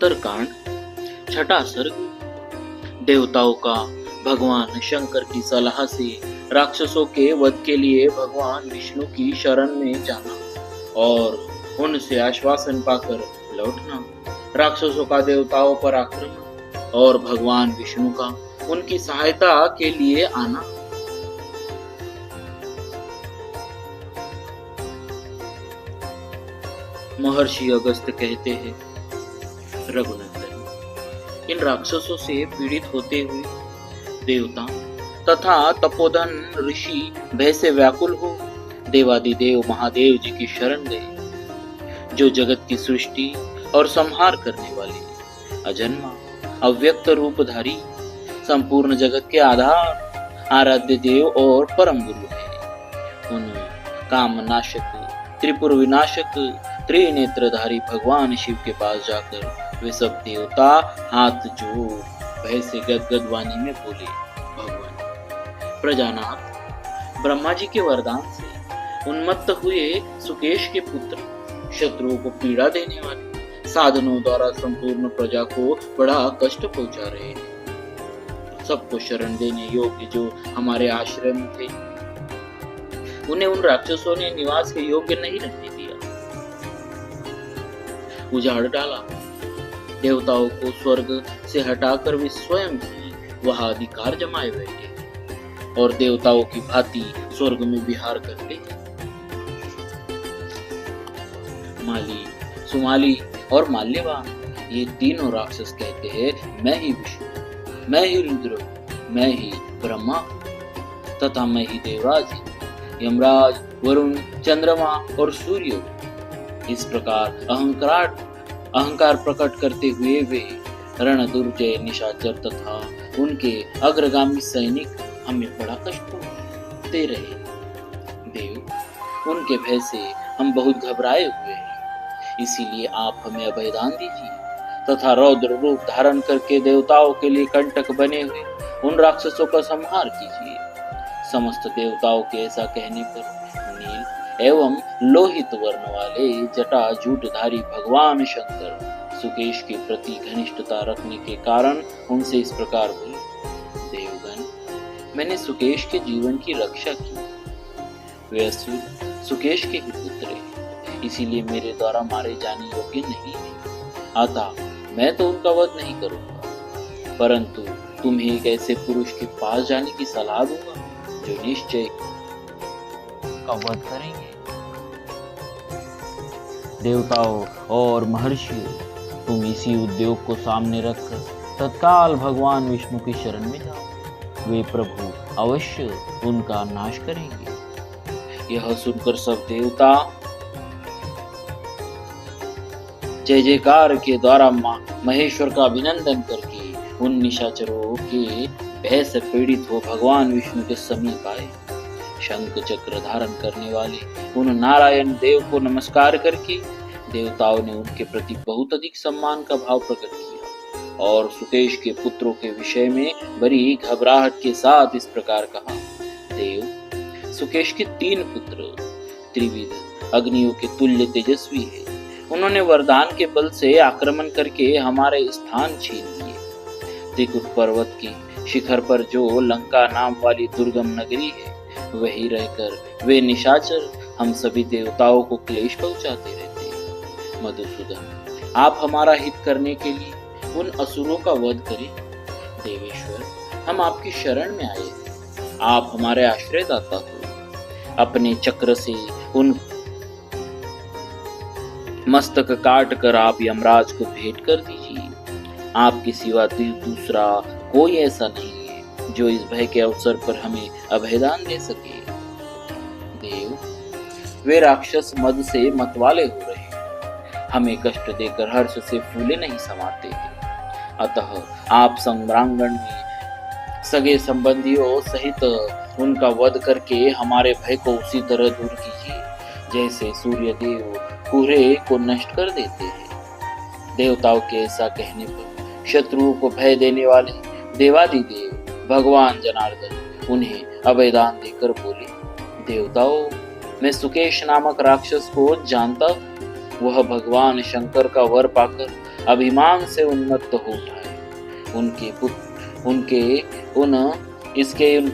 उत्तरकांड छठा सर्ग। देवताओं का भगवान शंकर की सलाह से राक्षसों के वध के लिए भगवान विष्णु की शरण में जाना और उनसे आश्वासन पाकर लौटना, राक्षसों का देवताओं पर आक्रमण और भगवान विष्णु का उनकी सहायता के लिए आना। महर्षि अगस्त्य कहते हैं, रघुनंदन, इन राक्षसों से पीड़ित होते हुए देवता तथा तपोधन ऋषि भय से व्याकुल हो देवादिदेव महादेव जी की शरण गए, जो जगत की सृष्टि और संहार करने वाले अजन्मा अव्यक्त रूपधारी संपूर्ण जगत के आधार आराध्य देव और परम गुरु है। उन कामनाशक त्रिपुर विनाशक त्रिनेत्रधारी भगवान शिव के पास जाकर वे सब देवता हाथ जोड़ भय से गदगद वाणी में बोले, भगवान प्रजानाथ ब्रह्मा जी के वरदान से उन्मत्त हुए सुकेश के पुत्र शत्रुओं को पीड़ा देने वाले साधनों द्वारा संपूर्ण प्रजा को बड़ा कष्ट पहुंचा रहे हैं। सबको शरण देने योग्य जो हमारे आश्रय में थे, उन्हें उन राक्षसों ने निवास के योग्य नहीं रहने दिया, उजाड़ डाला। देवताओं को स्वर्ग से हटाकर वे स्वयं ही वहां अधिकार जमाए बैठे और देवताओं की भांति स्वर्ग में विहार करते हैं। माली, सुमाली और माल्यवान ये तीनों राक्षस कहते हैं, मैं ही विष्णु, मैं ही रुद्र, मैं ही ब्रह्मा तथा मैं ही देवराज, यमराज, वरुण, चंद्रमा और सूर्य। इस प्रकार अहंकार प्रकट करते हुए वे रण दुर्जय निशाचर तथा उनके अग्रगामी सैनिक हमें बड़ा कष्ट दे रहे हैं। देव, उनके भय से हम बहुत घबराए हुए हैं, इसीलिए आप हमें अभयदान दीजिए तथा रौद्र रूप धारण करके देवताओं के लिए कंटक बने हुए उन राक्षसों का संहार कीजिए। समस्त देवताओं के ऐसा कहने पर नील एवं लोहित वर्ण वाले जटा जूटधारी भगवान शंकर सुकेश के प्रति घनिष्ठता रखने के कारण उनसे इस प्रकार बोले, देवगण, मैंने सुकेश के जीवन की रक्षा की। वे असुर सुकेश के ही पुत्र हैं, इसीलिए मेरे द्वारा मारे जाने योग्य नहीं है। अतः मैं तो उनका वध नहीं करूंगा, परंतु तुम्हें एक ऐसे पुरुष के पास जाने की सलाह दूंगा जो निश्चय का वध करेंगे। देवताओं और महर्षियों, तुम इसी उद्योग को सामने रखकर तत्काल भगवान विष्णु की शरण में जाओ, वे प्रभु अवश्य उनका नाश करेंगे। यह सुनकर सब देवता जय जयकार के द्वारा महेश्वर का अभिनंदन करके उन निशाचरों के भय से पीड़ित हो भगवान विष्णु के समीप आए। शंख चक्र धारण करने वाले उन नारायण देव को नमस्कार करके देवताओं ने उनके प्रति बहुत अधिक सम्मान का भाव प्रकट किया और सुकेश के पुत्रों के विषय में बड़ी घबराहट के साथ इस प्रकार कहा, देव, सुकेश के 3 पुत्र त्रिविध अग्नियों के तुल्य तेजस्वी है। उन्होंने वरदान के बल से आक्रमण करके हमारे स्थान छीन लिए। त्रिकुट पर्वत के शिखर पर जो लंका नाम वाली दुर्गम नगरी है, वही रहकर वे निशाचर हम सभी देवताओं को क्लेश पहुंचाते रहते हैं। मधुसूदन, आप हमारा हित करने के लिए उन असुरों का वध करें। देवेश्वर, हम आपकी शरण में आए, आप हमारे आश्रयदाता हो। अपने चक्र से उन मस्तक काट कर आप यमराज को भेंट कर दीजिए। आपके सिवा दूसरा कोई ऐसा नहीं है जो इस भय के अवसर पर हमें अभयदान दे सके। देव, वे राक्षस मद से मतवाले हो रहे हैं, हमें कष्ट देकर हर्ष से फूले नहीं समाते हैं। अतः आप संग्रांगण में सगे संबंधियों सहित उनका वध करके हमारे भय को उसी तरह दूर कीजिए जैसे सूर्य देव कोहरे को नष्ट कर देते हैं। देवताओं के ऐसा कहने पर शत्रुओं को भय देने वाले देवादिदेव भगवान जनार्दन उन्हें अभयदान देकर बोले, देवताओं, मैं सुकेश नामक राक्षस को जानता हूँ। वह भगवान शंकर का वर पाकर अभिमान से उन्मत्त हो उठाए। उन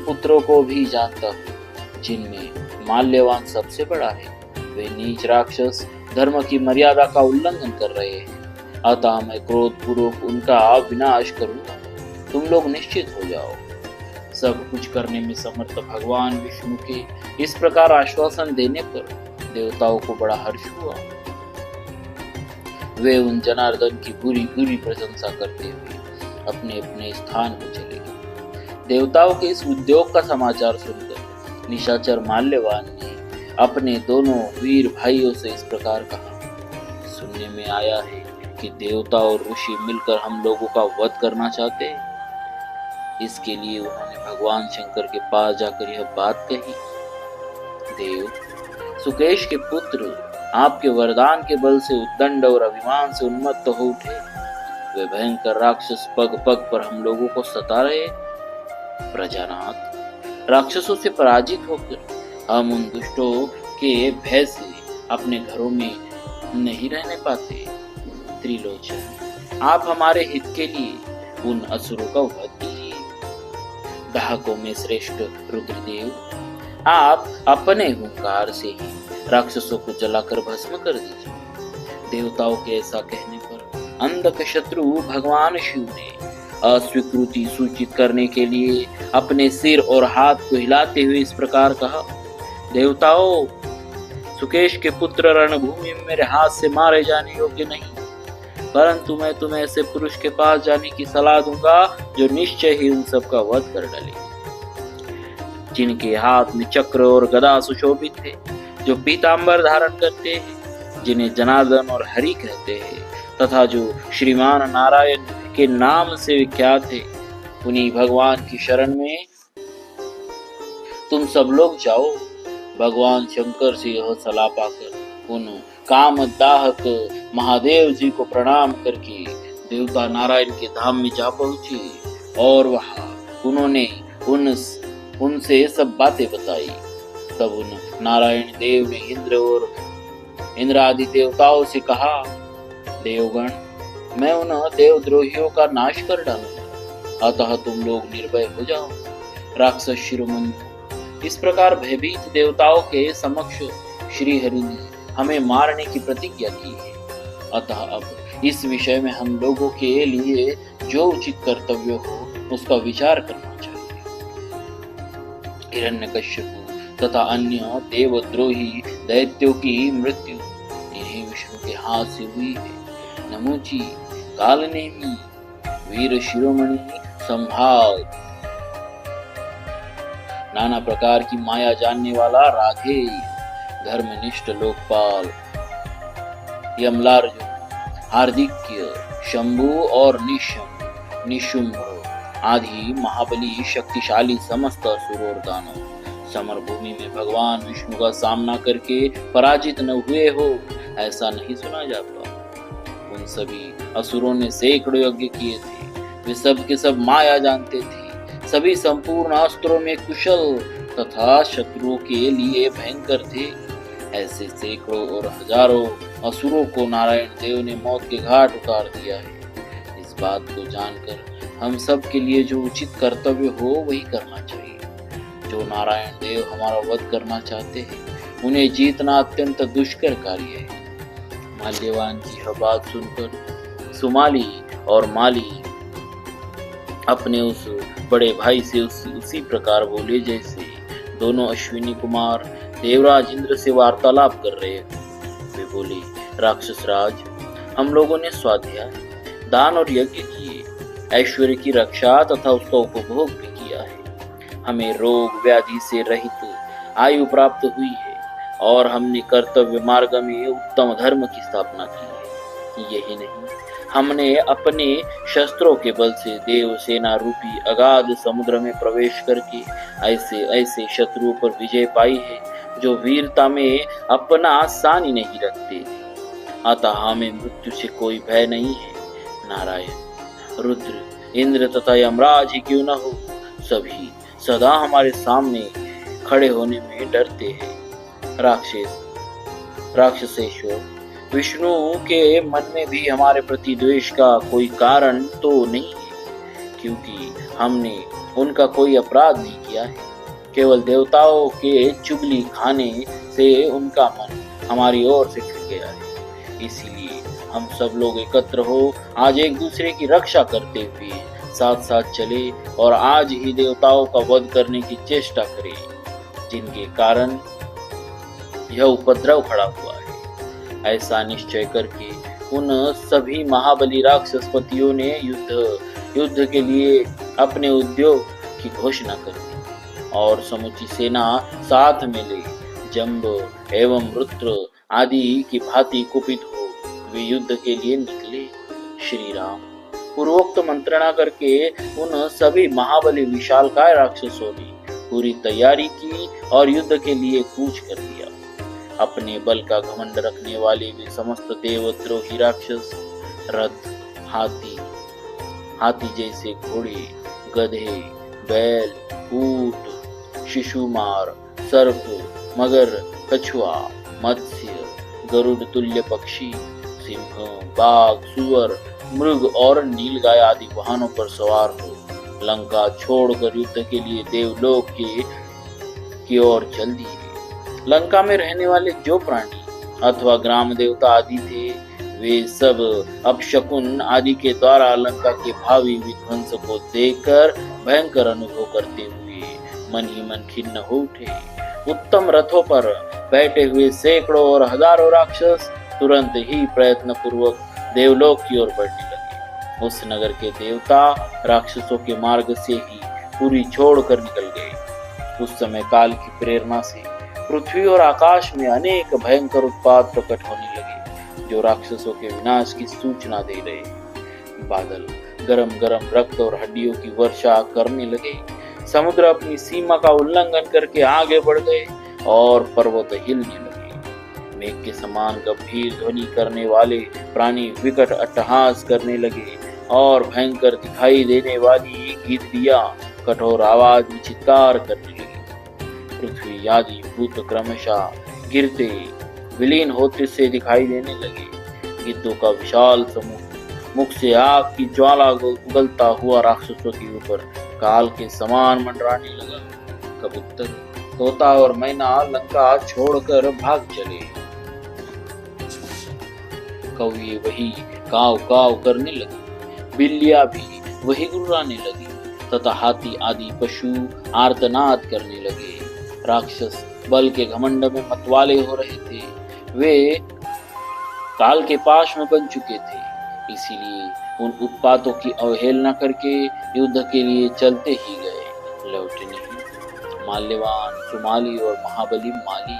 पुत्रों को भी जानता हूँ, जिनमें माल्यवान सबसे बड़ा है। वे नीच राक्षस धर्म की मर्यादा का उल्लंघन कर रहे हैं, अतः मैं क्रोध पूर्वक उनका विनाश करूंगा। तुम लोग निश्चित हो जाओ। सब कुछ करने में समर्थ भगवान विष्णु के इस प्रकार आश्वासन देने पर देवताओं को बड़ा हर्ष हुआ। वे उन जनार्दन की बुरी बुरी प्रशंसा करते हुए अपने अपने स्थान पर चले गए। देवताओं के इस उद्योग का समाचार सुनकर निशाचर माल्यवान ने अपने दोनों वीर भाइयों से इस प्रकार कहा, सुनने में आया है कि देवता और ऋषि मिलकर हम लोगों का वध करना चाहते हैं। इसके लिए उन्होंने भगवान शंकर के पास जाकर यह बात कही। देव, सुकेश के पुत्र आपके वरदान के बल से उद्दंड और अभिमान से उन्मत्त हो उठे। वे भयंकर राक्षस पग पग पर हम लोगों को सता रहे। प्रजानाथ, राक्षसों से पराजित होकर हम उन दुष्टों के भय से अपने घरों में नहीं रहने पाते। त्रिलोचन, आप हमारे हित के लिए उन असुरों का वध कीजिए। दाहकों में श्रेष्ठ रुद्रदेव, आप अपने हुंकार से ही राक्षसों को जलाकर भस्म कर दीजिए। देवताओं के ऐसा कहने पर अंधक शत्रु भगवान शिव ने अस्वीकृति सूचित करने के लिए अपने सिर और हाथ को हिलाते हुए इस प्रकार कहा, देवताओं, सुकेश के पुत्र रणभूमि में मेरे हाथ से मारे जाने योग्य नहीं, परंतु मैं तुम्हें ऐसे पुरुष के पास जाने की सलाह दूंगा जो निश्चय ही उन सब का वध कर डाले, जिनके हाथ में चक्र और गदा सुशोभित थे, जो पीतांबर धारण करते हैं, जिन्हें जनार्दन और हरि कहते हैं, तथा जो श्रीमान नारायण के नाम से विख्यात है। उन्हीं भगवान की शरण में तुम सब लोग जाओ। भगवान शंकर से यह सलाह पाकर उन कामदाहक महादेव जी को प्रणाम करके देवता नारायण के धाम में जा पहुंचे और वहां उन्होंने उनसे सब बातें बताई। तब उन नारायण देव ने इंद्र और इंद्र आदि देवताओं से कहा, देवगण, मैं उन देवद्रोहियों का नाश कर डालूंगा, अतः तुम लोग निर्भय हो जाओ। राक्षस शिरोमणि, इस प्रकार भयभीत देवताओं के समक्ष श्री हरि ने हमें मारने की प्रतिज्ञा की है, अतः अब इस विषय में हम लोगों के लिए जो उचित कर्तव्य हो उसका विचार करना चाहिए। हिरण्यकश्यप तथा अन्य देवद्रोही दैत्यों की मृत्यु इन्हीं विष्णु के हाथ से हुई है। नमोजी, कालनेमी, वीर शिरोमणि, संभाग, नाना प्रकार की माया जानने वाला राधे, धर्मनिष्ठ लोकपाल, यमलार्जुन, हार्दिक्य, शंभु और निशुंभ आदि महाबली शक्तिशाली समस्त असुर और दानव समर भूमि में भगवान विष्णु का सामना करके पराजित न हुए हो, ऐसा नहीं सुना जाता। उन सभी असुरों ने सैकड़ों यज्ञ किए थे। वे सब के सब माया जानते थे। सभी संपूर्ण अस्त्रों में कुशल तथा शत्रुओं के लिए भयंकर थे। ऐसे सैकड़ों और हजारों असुरों को नारायण देव ने मौत के घाट उतार दिया है। इस बात को जानकर हम सब के लिए जो उचित कर्तव्य हो वही करना चाहिए। जो नारायण देव हमारा वध करना चाहते हैं उन्हें जीतना अत्यंत दुष्कर कार्य है। माल्यवान की यह बात सुनकर सुमाली और माली अपने उस बड़े भाई से उसी प्रकार बोले जैसे दोनों अश्विनी कुमार देवराज इंद्र से वार्तालाप कर रहे थे। वे बोले, राक्षस राज, हम लोगों ने स्वाध्याय, दान और यज्ञ किए, ऐश्वर्य की रक्षा तथा उसका उपभोग भी किया है। हमें रोग व्याधि से रहित आयु प्राप्त हुई है और हमने कर्तव्य मार्ग में उत्तम धर्म की स्थापना की है। यही नहीं, हमने अपने शस्त्रों के बल से देव सेना रूपी अगाध समुद्र में प्रवेश करके ऐसे ऐसे शत्रुओं पर विजय पाई है जो वीरता में अपना सानी नहीं रखते। अतः हमें मृत्यु से कोई भय नहीं है। नारायण, रुद्र, इंद्र तथा यमराज ही क्यों न हो, सभी सदा हमारे सामने खड़े होने में डरते हैं। राक्षसेश्वर, विष्णु के मन में भी हमारे प्रति द्वेष का कोई कारण तो नहीं है, क्योंकि हमने उनका कोई अपराध नहीं किया है। केवल देवताओं के चुगली खाने से उनका मन हमारी ओर से फिर गया है। इसीलिए हम सब लोग एकत्र हो आज एक दूसरे की रक्षा करते हुए साथ साथ चले और आज ही देवताओं का वध करने की चेष्टा करें, जिनके कारण यह उपद्रव खड़ा हुआ है। ऐसा निश्चय करके उन सभी महाबली राक्षसपतियों ने युद्ध के लिए अपने उद्योग की घोषणा कर दी और समूची सेना साथ में ले जंब एवं रुद्र आदि की भांति कुपित हो वे युद्ध के लिए निकले। श्री राम पूर्वोक्त मंत्रणा करके उन सभी महाबली विशालकाय राक्षसों ने पूरी तैयारी की और युद्ध के लिए कूच कर दिया। अपने बल का घमंड रखने वाले वे समस्त देवद्रोही राक्षस रथ, हाथी जैसे घोड़े, गधे, बैल, ऊंट, शिशुमार, सर्प, मगर, कछुआ, मत्स्य, गरुड़ तुल्य पक्षी, सिंह, बाघ, सुअर, मृग और नीलगाय आदि वाहनों पर सवार हो लंका छोड़कर युद्ध के लिए देवलोक की ओर चल दिए। लंका में रहने वाले जो प्राणी अथवा ग्राम देवता आदि थे वे सब अपशकुन आदि के द्वारा लंका के भावी विध्वंस को देखकर भयंकर अनुभव करते हुए मन ही मन खिन्न हो उठे। उत्तम रथों पर बैठे हुए सैकड़ों और हजारों राक्षस तुरंत ही प्रयत्न पूर्वक देवलोक की ओर बढ़ने लगे। उस नगर के देवता राक्षसों के मार्ग से ही पूरी छोड़कर निकल गए। उस समय काल की प्रेरणा से पृथ्वी और आकाश में अनेक भयंकर उत्पात प्रकट होने लगे, जो राक्षसों के विनाश की सूचना दे रहे। बादल गरम गरम रक्त और हड्डियों की वर्षा करने लगे। समुद्र अपनी सीमा का उल्लंघन करके आगे बढ़ गए और पर्वत हिलने लगे। मेघ के समान गंभीर ध्वनि करने वाले प्राणी विकट अट्टहास करने लगे और भयंकर दिखाई देने वाली गिद्दियां कठोर आवाज में चित्कार करने लगी। पृथ्वी आदि भूत क्रमशः गिरते विलीन होते से दिखाई देने लगे। गिद्धों का विशाल समूह मुख से आग की ज्वाला उगलता हुआ राक्षसों के ऊपर काल के समान मंडराने लगा। कबूतर, तोता और मैना लंका छोड़कर भाग चले। कौवे वही काव काव करने लगे, बिल्लियां भी वही गुर्राने लगी तथा हाथी आदि पशु आर्तनाद करने लगे। राक्षस बल के घमंड में मतवाले हो रहे थे। वे काल के पाश में बन चुके थे, इसीलिए उन उत्पातों की अवहेलना करके युद्ध के लिए चलते ही गए, लौटे नहीं। माल्यवान, सुमाली और महाबली माली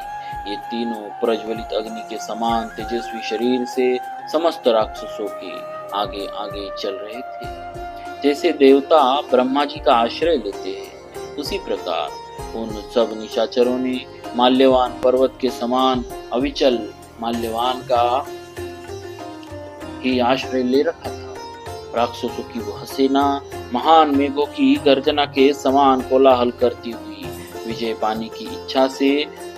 ये तीनों प्रज्वलित अग्नि के समान तेजस्वी शरीर से समस्त राक्षसों के आगे आगे चल रहे थे। जैसे देवता ब्रह्मा जी का आश्रय लेते हैं, उसी प्रकार उन सब निशाचरों ने माल्यवान पर्वत के समान अविचल माल्यवान का ही आश्रय ले रखा था। राक्षसों की वह सेना महान मेघों की गर्जना के समान कोलाहल करती हुई विजय पाने की इच्छा से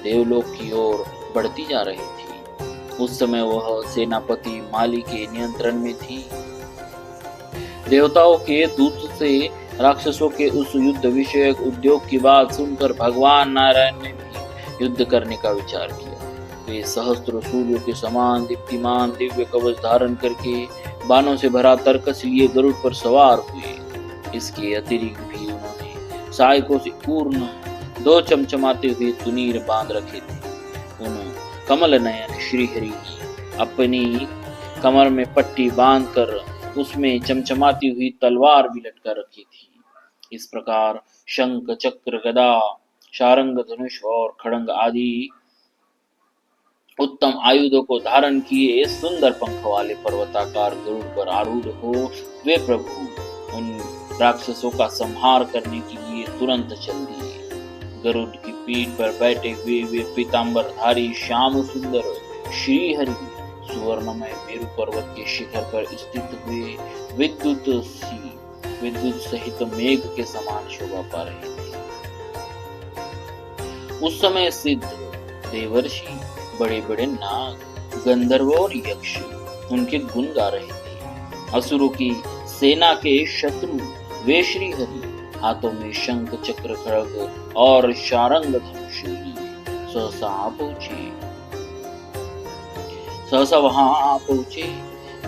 देवलोक की ओर बढ़ती जा रही थी। उस समय वह सेनापति माली के नियंत्रण में थी। देवताओं के दूत से राक्षसों के उस युद्ध विषयक उद्योग की बात सुनकर भगवान नारायण ने भी युद्ध करने का विचार किया। वे सहस्त्र सूर्यों के समान दीप्तिमान दिव्य कवच धारण करके बाणों से भरा तर्कस लिए गरुड़ पर सवार हुए। इसके अतिरिक्त भी उन्होंने सहायकों से पूर्ण 2 चमचमाते हुए तुनीर बांध रखे थे। उन कमल नयन श्रीहरि ने अपनी कमर में पट्टी बांधकर उसमें चमचमाती हुई तलवार भी लटका रखी थी। इस प्रकार शंख, चक्र, गदा, शारंग, धनुष और खड़ंग आदि उत्तम आयुधों को धारण किए सुंदर पंख वाले पर्वताकार गरुड़ पर आरूढ़ हो वे प्रभु उन राक्षसों का संहार करने के लिए तुरंत चल दिए। गरुड़ की पीठ पर बैठे हुए वे पीतांबरधारी श्याम सुंदर श्री हरि सुवर्णमय मेरु पर्वत के शिखर पर स्थित हुए विद्युत सहित मेघ के समान शोभा पा रहे थे। उस समय सिद्ध, देवर्षि, बड़े बड़े नाग, गंधर्व और यक्ष उनके गुण गा रहे थे। असुरों की सेना के शत्रु वे श्री हरि हाथों में शंख चक्र खड्ग और शारंग धनुष लिए सहसा वहां पहुंचे।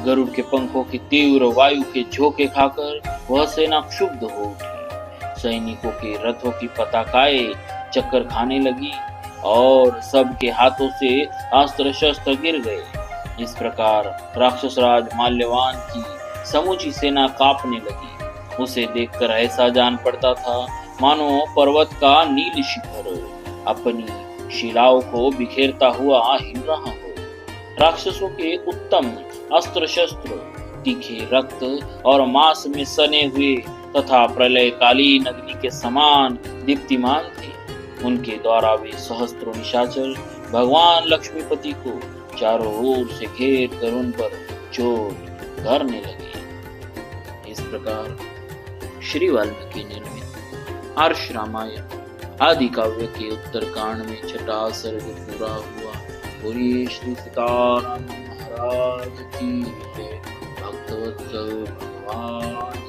गरुड़ के पंखों की तीव्र वायु के झोंके खाकर वह सेना क्षुब्ध हो उठी। सैनिकों के रथों की पताकाएं चक्कर खाने लगी और सबके हाथों से अस्त्र शस्त्र गिर गए। इस प्रकार राक्षस राज माल्यवान की समूची सेना कांपने लगी। उसे देखकर ऐसा जान पड़ता था मानो पर्वत का नील शिखर अपनी शिलाओं को बिखेरता हुआ हिल रहा हो। राक्षसों के उत्तम अस्त्र शस्त्र तीखे रक्त और मांस में सने हुए तथा प्रलयकालीन अग्नि के समान दीप्तिमान थे। उनके द्वारा वे सहस्त्रों निशाचर भगवान लक्ष्मीपति को चारों ओर से घेर कर उन पर चोट करने लगे। इस प्रकार श्री वाल्मीकि निर्मित हर्ष रामायण आदि काव्य के उत्तरकांड में छठा सर्ग पूरा हुआ। बोलिए श्री सीताराम महाराज की जय। भक्तवत्सल भगवान